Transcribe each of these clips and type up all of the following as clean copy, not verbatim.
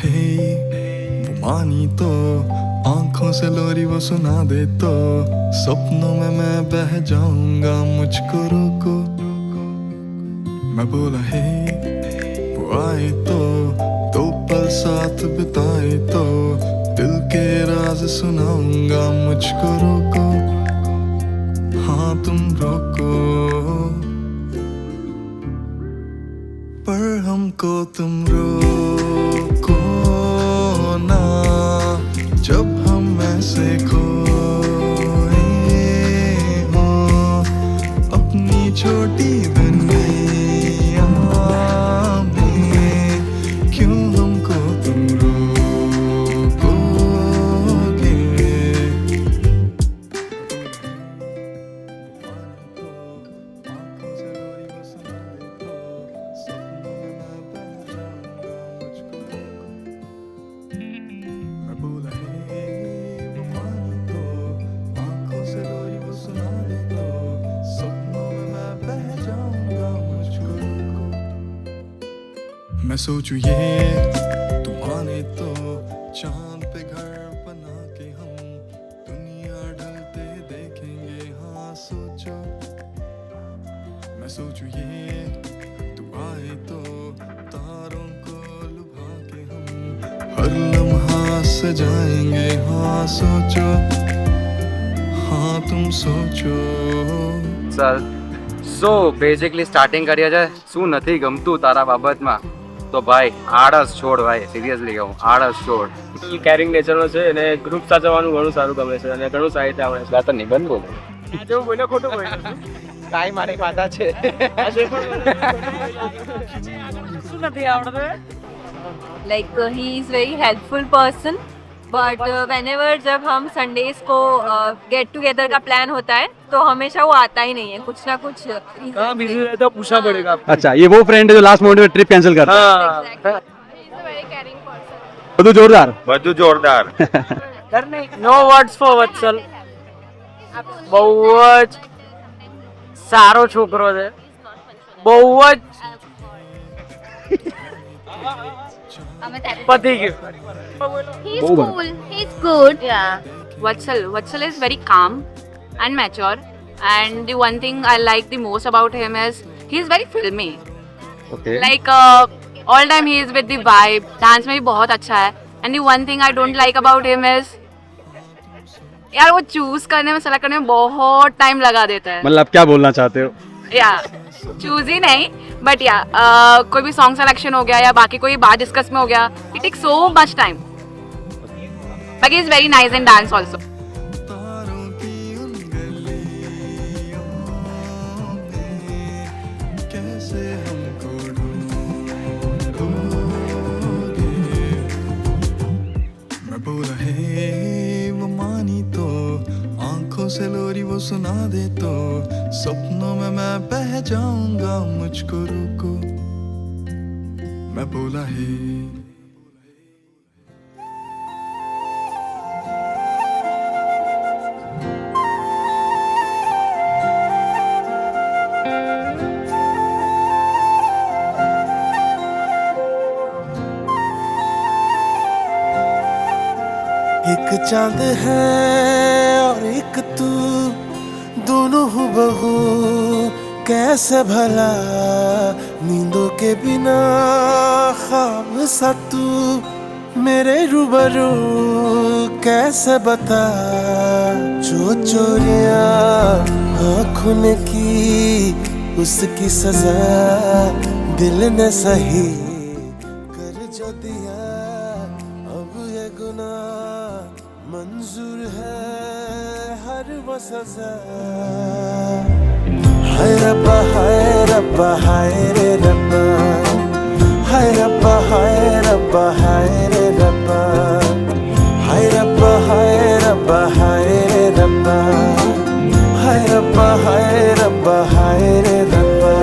हे वो मानी तो आंखों से लोरी वो सुना दे तो सपनों में मैं बह जाऊंगा मुझको रोको। मैं बोला हे वो आए तो पल साथ बिताए तो दिल के राज सुनाऊंगा मुझको रोको। हाँ तुम रोको पर हमको तुम रोको ना जब हम ऐसे खोए हो अपनी छोटी दुनिया में क्यों हमको तुम रोकोगे। मैं सोचूं ये तुम आने तो चांद पे घर बना के हम दुनिया ढलते देखेंगे। हाँ सोचो मैं सोचूं ये तू आए तो तारों को लुभा के हम हर लम्हा सजाएंगे। हाँ सोचो हाँ तुम सोचो। સો બેઝિકલી સ્ટાર્ટિંગ કરીએ છે શું નથી ગમતું તારા બાબતમાં તો ભાઈ આળસ છોડ ભાઈ સિરિયસલી કહું આળસ છોડ. કેરિંગ નેચરનો છે અને ગ્રુપ સાચવવાનું ઘણું સારું ગમે છે અને ઘણું સાહિત્ય આવડે છે. આ તો નિબંધ બોલો આજે હું બોલ્યો ખોટું બોલ્યો છું. કાંઈ મારી માતા છે શું નથી આવડતું? Like he is very helpful person, but whenever जब हम संडेज को गेट टुगेदर का प्लान होता है तो हमेशा वो आता ही नहीं है, कुछ ना कुछ कहाँ बिजी रहते हो पूछना पड़ेगा आपको. अच्छा ये वो फ्रेंड है जो लास्ट मोमेंट में ट्रिप कैंसिल करता है. हाँ બધું જોરદાર. બધું જોરદાર. નો વર્ડ્સ ફોર વત્સલ. બહુ જ સારો છોકરો છે. બહુ જ પતી ગયું. He's Over. cool. He's good. Yeah, Vatsal is very calm and mature. And the one thing I like the most about him is he's very filmy. Okay. Like all time he is with the vibe. Dance में भी बहुत अच्छा है. And the one thing I don't like about him is यार वो choose करने में select करने में बहुत टाइम लगा देता है. मतलब क्या बोलना चाहते हो? या चूज ही नहीं बट या कोई भी सॉन्ग सिलेक्शन हो गया या बाकी कोई बात डिस्कस में हो गया it take so much time. But he is very nice in dance also. तारों की उन गलियों में कैसे हमको ढूंढोगे। मैं बोला हे वो मानी तो आंखों से लोरी वो सुना दे तो सपनों में मैं बह जाऊंगा मुझको रोको। मैं बोला हे एक चांद है और एक तू दोनों हूबहू कैसे भला नींदों के बिना ख्वाब सा तू मेरे रूबरू कैसे बता जो चोरियां आँखों ने की उसकी सजा दिल ने सही कर जो दिया अब ये गुनाह मंजूर है हर वो सजा। हाय रब्बा हाय रब्बा हाय रे रब्बा हाय रब्बा हाय रब्बा हाय रे रब्बा हाय रब्बा हाय रब्बा हाय रे रब्बा हाय रब्बा हाय रब्बा हाय रे रब्बा।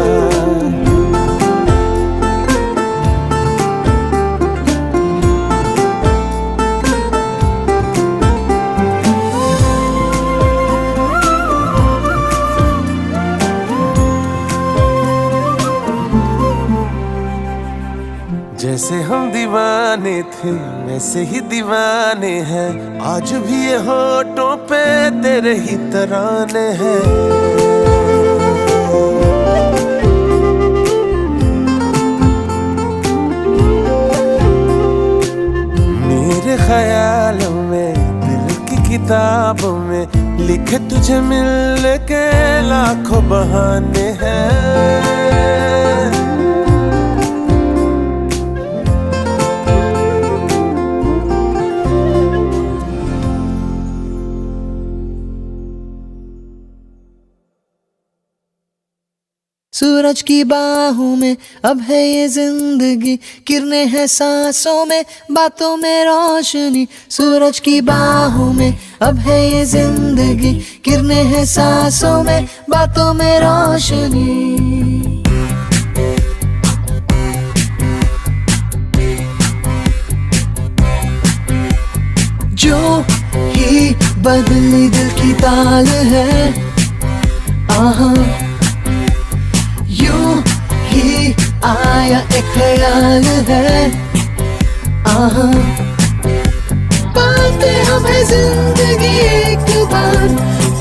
जैसे हम दीवाने थे वैसे ही दीवाने हैं, आज भी ये होठों पे तेरे ही तराने हैं। मेरे ख्यालों में दिल की किताबों में लिखे तुझे मिलने के लाखों बहाने हैं। सूरज की बाहों में अब है ये जिंदगी, किरणें हैं सांसों में, बातों में रोशनी। सूरज की बाहों में अब है ये जिंदगी, किरणें हैं सांसों में, बातों में रोशनी। जो ही बदली दिल की ताल है, आहा यूं ही आया एक ख्याल है, आहा पाते हमें जिंदगी एक बार,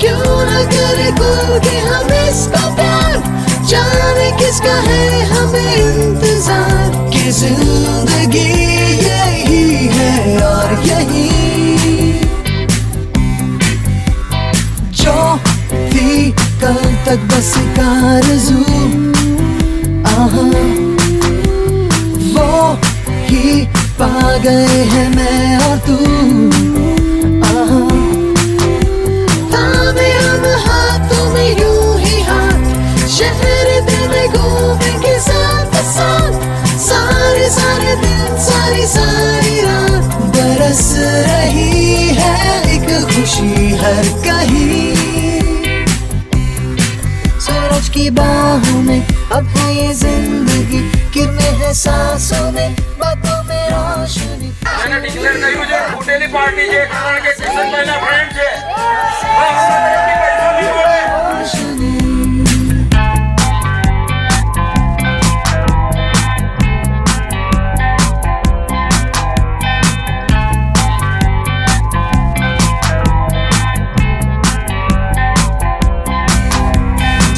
क्यों न करे खुल के हम इसका प्यार। जाने किसका है हमें इंतजार, कि जिंदगी यही है और यही जो थी कल तक बस एक आरज़ू, आहा वो ही पा गए हैं मैं और तू, आहा थामे हम हाथों में यूं ही हाथ, शहर दिल में घूमेंगे साथ साथ, सारे सारे दिन सारी सारी रात। बरस रही है एक खुशी हर कहीं, सूरज की बाहों में अब है ये जिंदगी, किरणें हैं सांसों में, बातों में रोशनी। मैंने डिक्लेयर કર્યું છે ફૂટેલી પાર્ટી છે, કારણ કે કિશનભાઈના ફ્રેન્ડ છે, પૈસા નહીં મળે।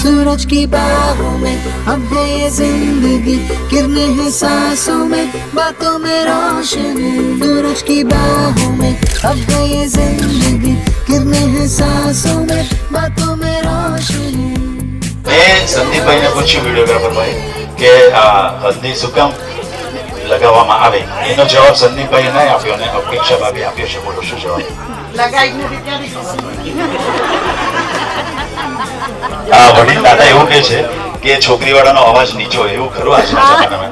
सूरज की बाहों में अब है ये जिंदगी, किरणें हैं सांसों में, बातों में रोशनी। सूरज की बाहों में अब है ये जिंदगी, किरणें हैं सांसों में, बातों में रोशनी। મેં સંદીપભાઈને પૂછ્યું વિડીયોગ્રાફરભાઈ કે આ હલ્દી શું કામ લગાવવામાં આવે, એનો જવાબ સંદીપભાઈએ નહીં આપ્યો અને અપેક્ષા ભાભી આપ્યો છે. બોલો શું જવાબ? વડીલ દાદા એવું કહે છે કે છોકરીવાળાનો અવાજ નીચો હોય, એવું ખરું આજના જમાનામાં?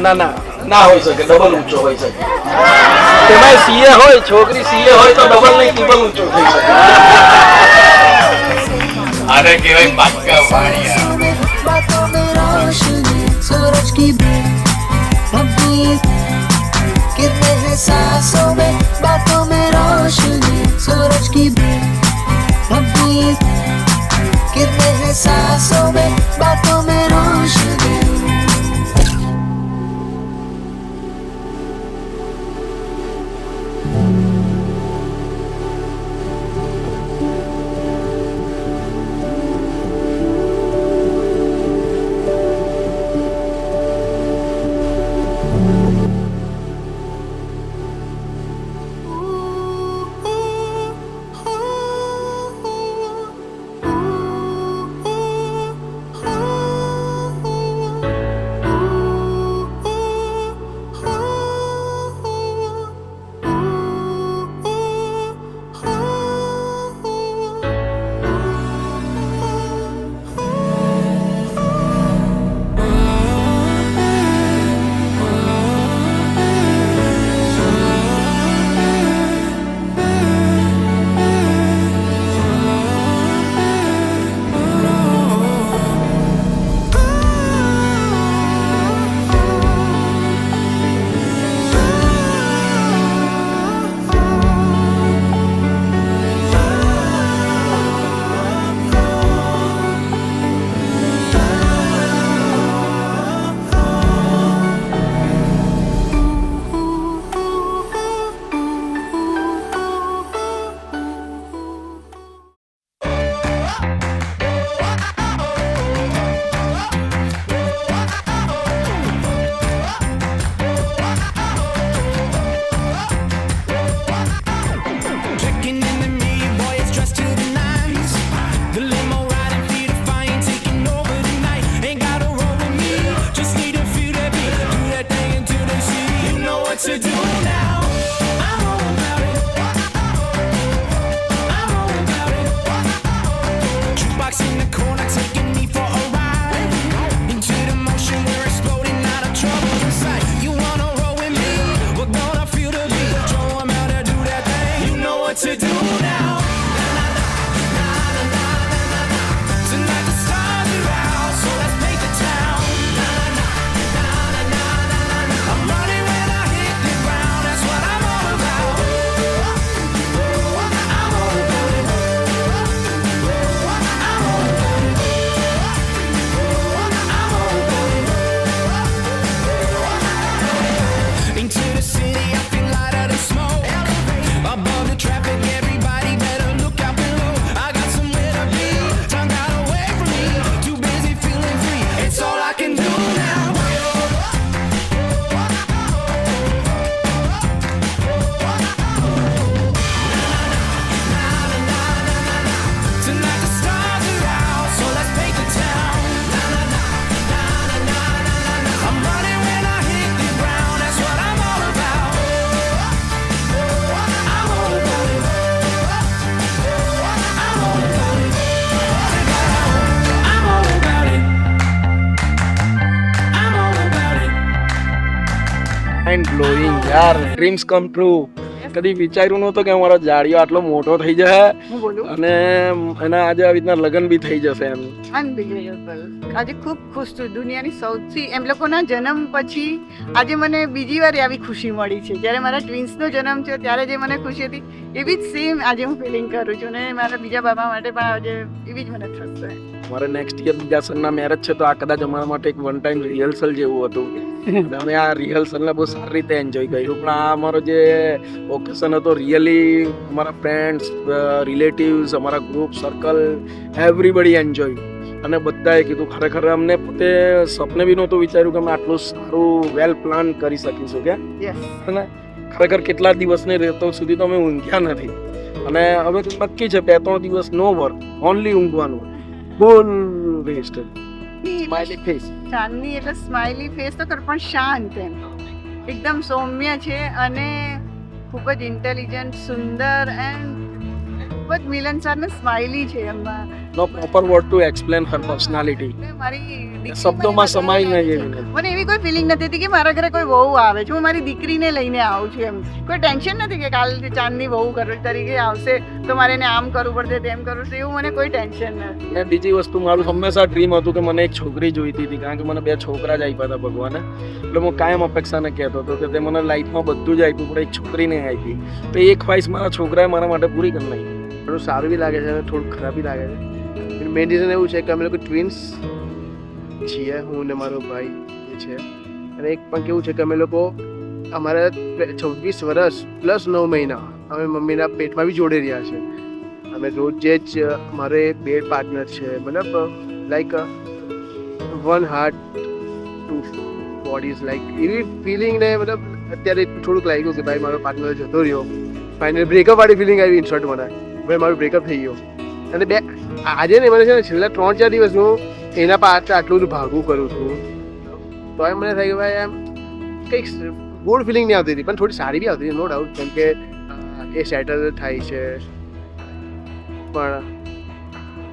ના ના ના હોઈ શકે, ડબલ ઊંચો હોઈ શકે. તેમાં સીએ હોય, છોકરી સીએ હોય તો ડબલ નહીં ટ્રિપલ ઊંચો થઈ શકે. આને કહેવાય પાક્કા વાણિયા. बातों में रोशनी, सूरज की किरणें हैं सांसों में, बातों में रोशनी। सूरज की किरणें हैं सांसों में, बातों में रोशनी। માઇન્ડ બ્લોઈંગ યાર, ડ્રીમ્સ કમ ટ્રુ. કદી વિચાર્યું નહોતું કે અમારો જાડિયો આટલો મોટો થઈ જશે અને એના આજે આવી રીતના લગ્ન બી થઈ જશે એમ. અનબિલિવેબલ. આજે ખૂબ ખુશ છું. દુનિયાની સૌથી એમ લોકોના જન્મ પછી આજે મને બીજી વાર આવી ખુશી મળી છે. જ્યારે મારા ટ્વિન્સનો જન્મ થયો ત્યારે જે મને ખુશી હતી એવી જ સેમ આજે હું ફિલિંગ કરું છું અને મારા બીજા બાબા માટે પણ આજે એવી જ મને થશે. મારે નેક્સ્ટ યર બીજા સનના મેરેજ છે તો આ કદાચ અમારા માટે એક વન ટાઈમ રિહર્સલ જેવું હતું. અમે આ રિહર્સલને બહુ સારી રીતે એન્જોય કર્યું. પણ આ અમારો જે ઓકેશન હતો રિયલી અમારા ફ્રેન્ડ્સ, રિલેટિવ્સ, અમારા ગ્રુપ સર્કલ એવરીબડી એન્જોય. અને બધાએ કીધું ખરેખર અમને પોતે સપને બી નહોતું વિચાર્યું કે અમે આટલું સારું વેલ પ્લાન કરી શકીશું કે અને ખરેખર કેટલા દિવસની રેતો સુધી તો અમે ઊંઘ્યા નથી. અને હવે તો નક્કી છે 2-3 દિવસ નો વર્ક, ઓનલી ઊંઘવાનું, ફૂલ રેસ્ટ, સ્માઇલી ફેસ. ચાંદની એટલે સ્માઇલી ફેસ તો કર પણ શાંત એમ એકદમ સૌમ્ય છે અને ખૂબ જ ઇન્ટેલિજન્ટ, સુંદર એન્ડ ખૂબ જ મિલનસાર ને સ્માઇલી છે. એમાં no proper word to explain her personality. મારી શબ્દોમાં સમાઈ નહીં એવી. મને એવી કોઈ ફિલિંગ નથી થતી કે મારા ઘરે કોઈ વહુ આવે છે. હું મારી દીકરીને લઈને આવું છું એમ. કોઈ ટેન્શન નથી કે કાલ ચાંદની વહુ તરીકે આવશે તો મારે એને આમ કરવું પડશે તેમ કરવું પડશે, એવું મને કોઈ ટેન્શન નથી. અને બીજી વસ્તુ, મારું હંમેશા ડ્રીમ હતું કે મને એક છોકરી જોઈતી હતી કારણ કે મને 2 છોકરા જ આપ્યા હતા ભગવાને. એટલે હું કાયમ અપેક્ષાને કહેતો હતો કે તે મને લાઈફમાં બધું જ આપ્યું પણ એક છોકરીને આપી. તો એ ખ્વાહિશ મારા છોકરાએ મારા માટે પૂરી કરી નાખી. થોડું સારું બી લાગે છે અને થોડું ખરાબ બી લાગે છે. મેઇન રીઝન એવું છે કે અમે લોકો ટ્વિન્સ છીએ, હું ને મારો ભાઈ એ છે. અને એક પણ કેવું છે કે અમે લોકો અમારા 26 વર્ષ પ્લસ 9 મહિના અમે મમ્મીના પેટમાં બી જોડે રહ્યા છે. અમે રોજે જ મારે 2 પાર્ટનર છે, મતલબ like one heart 2 bodies, like એવી ફિલિંગ ને મતલબ અત્યારે થોડુંક લાગ્યું કે ભાઈ મારો પાર્ટનર જતો રહ્યો. ફાઇનલ બ્રેકઅપ વાળી ફિલિંગ આવી ઇન શોર્ટ મને, ભાઈ મારું બ્રેકઅપ થઈ ગયો. અને આજે ને મને છે ને છેલ્લા 3-4 દિવસ હું એના પાછળ આટલું બધું ભાગવું કરું છું તો એમ મને થાય કે ભાઈ એમ કંઈક ગુડ ફિલિંગ નહીં આવતી હતી પણ થોડી સારી બી આવતી હતી, નો ડાઉટ. કેમ કે એ સેટલ થાય છે પણ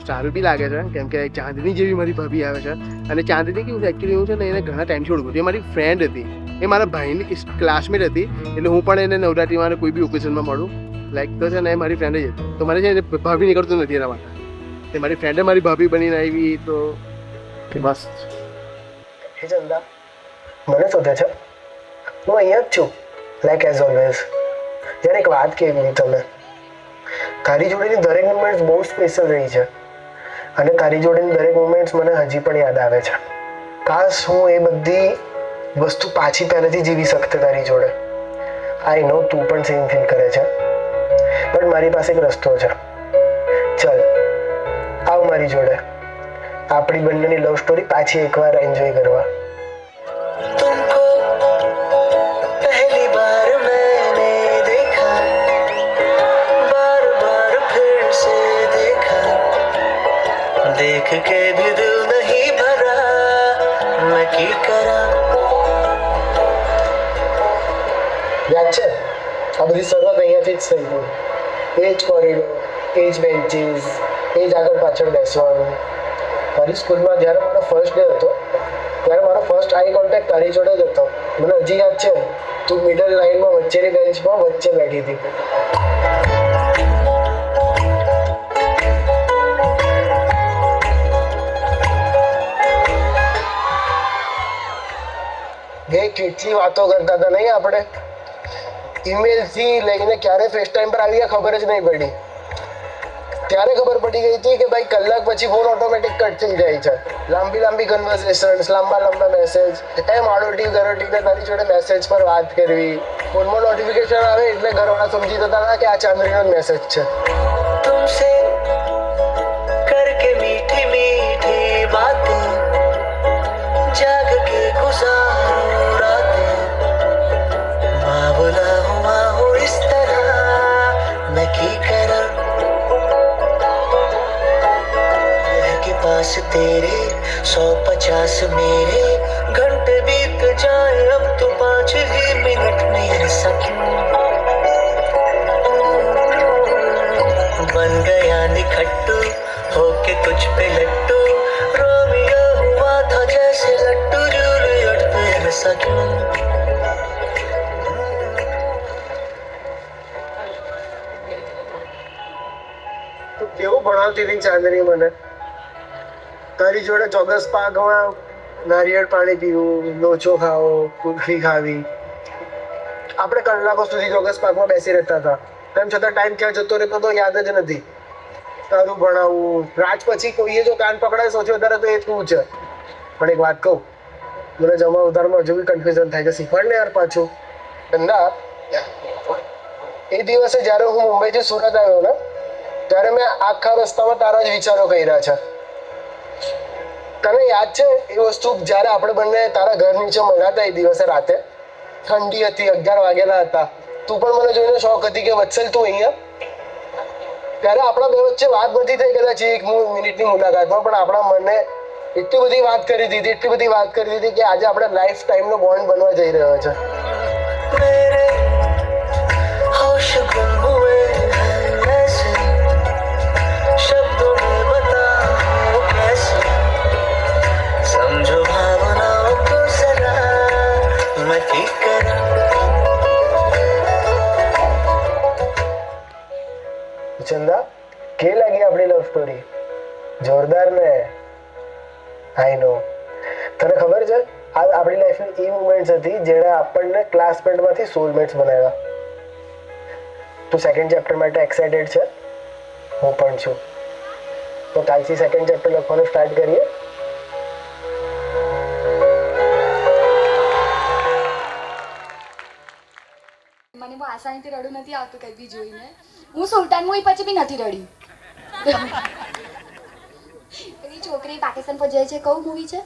સારું બી લાગે છે કેમ કે ચાંદની જેવી મારી ભાભી આવે છે. અને ચાંદની કેવું છે એકચ્યુઅલી હું છે ને એને ઘણા ટાઈમથી ઓળખું છું. એ મારી ફ્રેન્ડ હતી, એ મારા ભાઈની ક્લાસમેટ હતી. એટલે હું પણ એને નવરાત્રિમાં કોઈ બી ઓકેશનમાં મળું લાઈક તો છે ને એ મારી ફ્રેન્ડ જ હતી. તો મારે છે ને ભાભી નીકળતું નથી એના માટે. તે મારી ફ્રેન્ડે મારી ભાભી બનીને આવી તો બસ. હે ચંદા, મને શોધે છે? હું અહીંયા જ છું લાઈક એઝ ઓલવેઝ. યાર એક વાત કહેવી તમે, તારી જોડેની દરેક મુમેન્ટ્સ બહુ સ્પેશિયલ રહી છે અને તારી જોડેની દરેક મુમેન્ટ્સ મને હજી પણ યાદ આવે છે. કાશ હું એ બધી વસ્તુ પાછી પહેલેથી જીવી શકતે તારી જોડે. આઈ નો તું પણ સેમ ફીલ કરે છે પણ મારી પાસે એક રસ્તો છે. ચલ આવ મારી જોડે, આપણી બંનેની લવ સ્ટોરી પાછી એકવાર એન્જોય કરવા. पहली बार मैंने देखा, बार बार फिर से देखा, देख के भी दिल नहीं भरा, मैं की करा. યાદ છે આ બધી શરૂઆત અહીંયાથી જ થઈ ગઈ. એ જ કોરિડોર, એ જ બેન્ચીસ, એ જ આગળ પાછળ બેસવાનું. મારી સ્કૂલમાં જ્યારે મારો ફર્સ્ટ ડે હતો ત્યારે મારો ફર્સ્ટ આઈ કોન્ટેક્ટ તારી જોડે જ હતો. મને હજી યાદ છે તું મિડલ લાઈનમાં વચ્ચેની બેન્ચમાં વચ્ચે બેઠી હતી. કેટલી વાતો કરતા હતા નહીં આપણે, ઈમેલથી લઈને ક્યારે ફેસ ટાઈમ પર આવી ગયા ખબર જ નહીં પડી. ત્યારે ખબર પડી ગઈ હતી કે ભાઈ કલાક પછી ફોન ઓટોમેટિક કટ થઈ જાય છે. લાંબી લાંબી કન્વર્સેશન્સ, લાંબા લાંબા મેસેજ, એમ આડોટી ગરોટીને તારી જોડે મેસેજ પર વાત કરવી. ફોનમાં નોટિફિકેશન આવે એટલે ઘરવાળા સમજી જતા હતા કે આ ચાંદનીનો જ મેસેજ છે. तुमसे करके मीठी मीठी बातें, जाग के गुजारो रातें, बावला हुआ हो इस तरह मैं की करा. के पास तेरे 150 मेरे, घंटे बीत जाए अब तो 5 ही मिनट में ऐसा क्यों बन गया निखट्टू होके तुझ पे लट्टू. रोमियो हुआ था जैसे लट्टू जूलियट पे ऐसा क्यों ભણાવતી હતી ચાંદની મને. તારી જોડે ચોગસ પાકમાં નારિયેળ પાણી પીવું, લોચો ખાવો, કુલ્ફી ખાવી. આપણે કલાકો સુધી ચોગસ પાકમાં બેસી રહેતા હતા. તેમ છતાં ટાઈમ ક્યાં જતો રહેતો તો યાદ જ નથી. તારું ભણાવવું, રાત પછી કોઈએ જો કાન પકડાય સૌથી વધારે તો એ તું છે. પણ એક વાત કહું, મને જમા ઉધારમાં હજુ બી કન્ફ્યુઝન થાય છે. શીખવાડ ને યાર પાછું. ધંધા એ દિવસે જ્યારે હું મુંબઈથી સુરત આવ્યો ને, ત્યારે મેં આખા રસ્તામાં તારા જ વિચારો કર્યા છે. તને યાદ છે એ વસ્તુ જ્યારે આપણે બંને તારા ઘર નીચે મળ્યા હતા એ દિવસે રાતે? ઠંડી હતી, 11 વાગેલા હતા. તું પણ મને જોઈને શોખ હતી કે વત્સલ તું અહીંયા. ત્યારે આપણા બે વચ્ચે વાત નથી થઈ કદાચ 1 મિનિટની મુલાકાતમાં, પણ આપણા મને એટલી બધી વાત કરી દીધી કે આજે આપણે લાઈફ ટાઈમનો બોન્ડ બનવા જઈ રહ્યો છે. होश गुम हुए ऐसे शब्दों में बताओ कैसे समझो भावनाओं को जरा मैं ठीक करूं. ચંદા, કે લાગી આપણી લવ સ્ટોરી? જોરદાર ને? આઈ નો. તને ખબર છે આ આપણી લાઈફની એ મુમેન્ટ્સ હતી જેણે આપણને ક્લાસમેટમાંથી સોલમેટ્સ બનાવ્યા. તું સેકન્ડ ચેપ્ટર માટે એક્સાઇટેડ છે? હું પણ છું. તો કાલથી સેકન્ડ ચેપ્ટર લખવાનું સ્ટાર્ટ કરીએ. મને બહુ આસાનીથી રડું નથી આવતું કંઈ બી જોઈને. હું સુલતાન મૂવી પછી બી નથી રડી. પેલી છોકરી પાકિસ્તાન પર જાય છે, કયું મૂવી છે?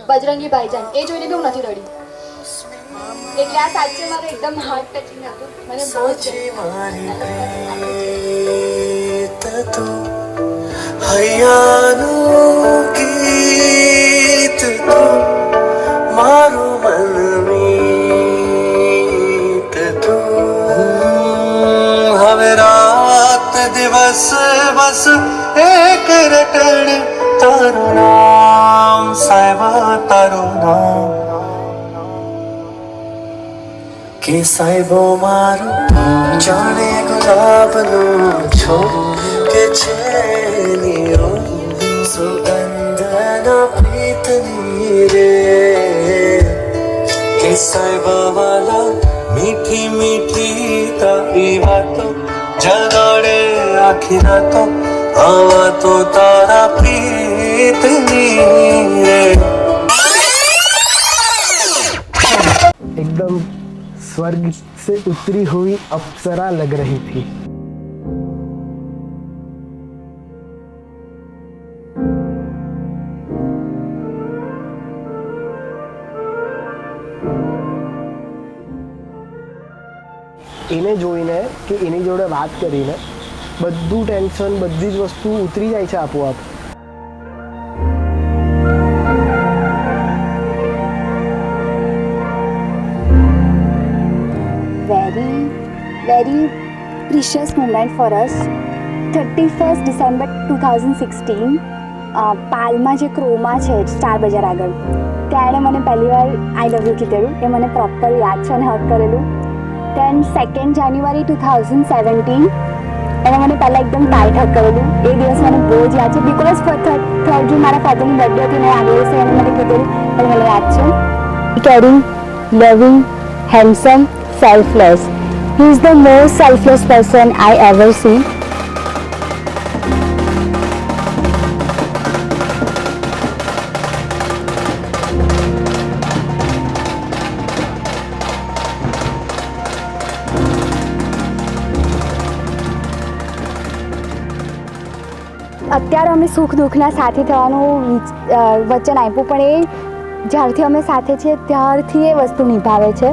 બજરંગી ભાઈજાન. એ જોઈને બી હું નથી રડી. એટલે આ સાચે મારે એકદમ હાર્ટ ટચિંગ હતું. મને બહુ જ હૈયાનું ગીત તું, મારું મનમીત તું. હવે રાત દિવસ બસ એક રટણ, તારું નામ સાહેબા, તારું નામ કે સાહેબો મારું જાણે ગુલાબનું છોડ કે છે સુગંધના પ્રીતની રે. કે સાહેબા વાલા મીઠી મીઠી તારી વાતો જગાડે આખી રાતો, આવા તો તારા પ્રીતની રે. एकदम स्वर्ग से उतरी हुई अप्सरा लग रही थी. એને જોઈને કે એની જોડે વાત કરીને બધું ટેન્શન, બધી જ વસ્તુ ઉતરી જાય છે આપોઆપ. very precious moment for us. 31st December 2016 પાલમાં જે ક્રોમા છે સ્ટાર બજાર આગળ, ત્યારે મને પહેલી વાર આઈ લવ યુ કીધેલું. એ મને પ્રોપર યાદ છે અને હક કરેલું. દેન 2nd January 2017 એને મને પહેલાં એકદમ ટાઈટ હક કરેલું. એ દિવસ મને બહુ જ યાદ છે, બિકોઝ 3rd June મારા ફાધરની બર્થડે હતી ને આગળ દિવસે એને મને કીધેલું, પણ મને યાદ છે. કેરિંગ, લવિંગ, handsome, selfless. He is the most selfless person I ever seen. અત્યારે અમે સુખ દુઃખના સાથી થવાનું વચન આપ્યું, પણ એ જ્યારથી અમે સાથે છીએ ત્યારથી એ વસ્તુ નિભાવે છે.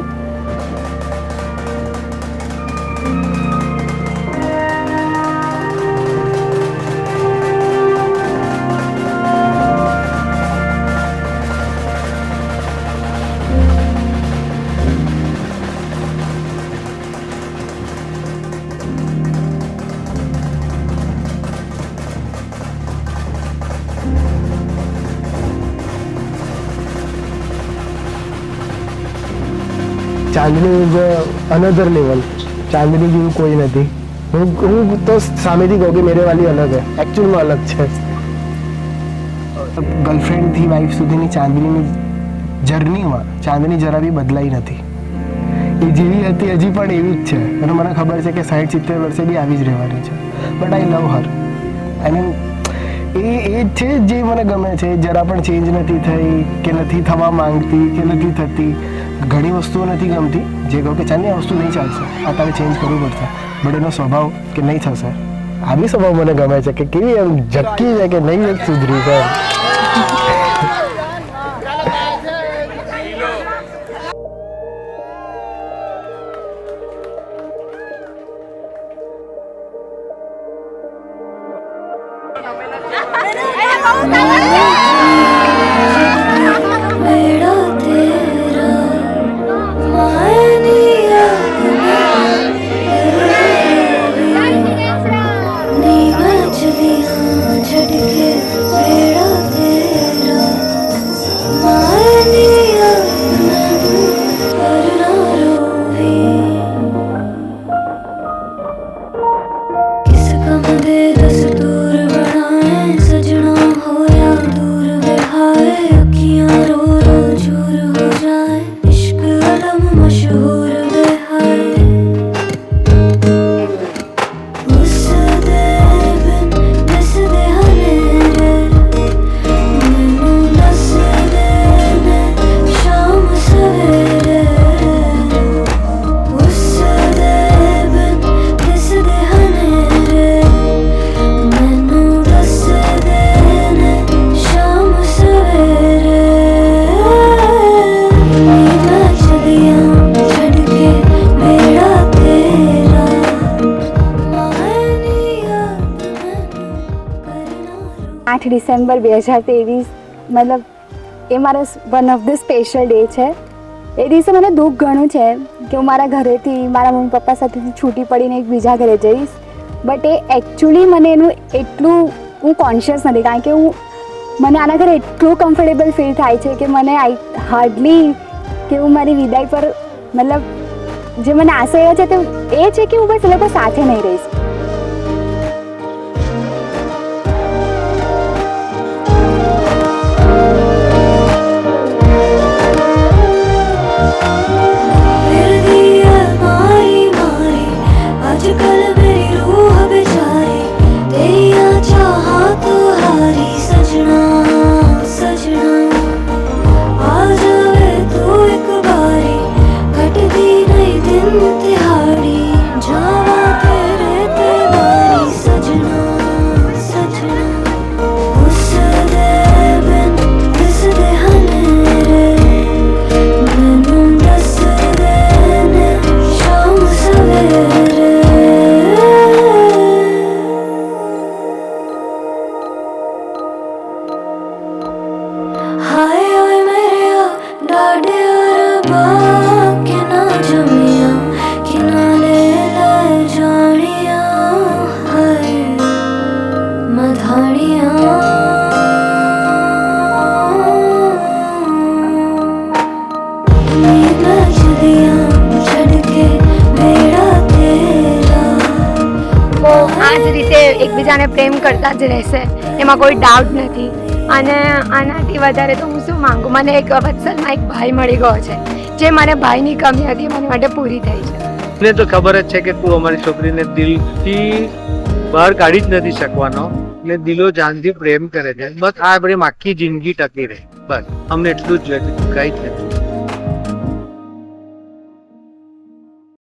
ચાંદની ઇઝ અનધર લેવલ. ચાંદની જેવું કોઈ નથી. હું તો સામેથી કહું કે મેરે વાલી અલગ હે, એકચ્યુઅલમાં અલગ છે. ગર્લફ્રેન્ડથી વાઈફ સુધીની ચાંદનીની જર્નીમાં ચાંદની જરા બી બદલાઈ નથી. એ જેવી હતી હજી પણ એવી જ છે અને મને ખબર છે કે 60-70 વર્ષે બી આવી જ રહેવાની છે. But I love Har. I mean એ જ છે જે મને ગમે છે. જરા પણ ચેન્જ નથી થઈ કે નથી થવા માંગતી કે નથી થતી. ઘણી વસ્તુઓ નથી ગમતી જે કહું કે ચાંદની આ વસ્તુ નહીં ચાલશે, આ તારે ચેન્જ કરવું પડશે. બટ એનો સ્વભાવ કે નહીં થશે, આવી સ્વભાવ મને ગમે છે કે કેવી એમ ઝટકી છે કે નહીં જ સુધરી છે. ડિસેમ્બર 2023 મતલબ એ મારો one of the special day છે. એ દિવસે મને દુઃખ ઘણું છે કે હું મારા ઘરેથી મારા મમ્મી પપ્પા સાથેથી છૂટી પડીને એક બીજા ઘરે જઈશ. બટ એ એકચ્યુઅલી મને એનું એટલું હું કોન્શિયસ નથી, કારણ કે મને આના ઘરે એટલું કમ્ફર્ટેબલ ફીલ થાય છે કે મને હાર્ડલી કે હું મારી વિદાય પર મતલબ જે મને આશય છે તે એ છે કે હું બસ એ લોકો સાથે નહીં રહીશ. એકબીજાને પ્રેમ કરતા જ રહેશે, એમાં કોઈ ડાઉટ નથી. અને આનાથી વધારે તો હું શું માંગુ. મને એક વત્સલમાં એક ભાઈ મળી ગયો છે જે મને ભાઈની કમી હતી મને માટે પૂરી થઈ છે. મને તો ખબર જ છે કે તું અમારી છોકરીને દિલથી બહાર કાઢી જ નથી શકવાનો, એટલે દિલો જાનથી પ્રેમ કરે છે. બસ આ આપણે આખી જિંદગી ટકી રહે, બસ અમને એટલું જ જોઈએ, કઈ જ નથી.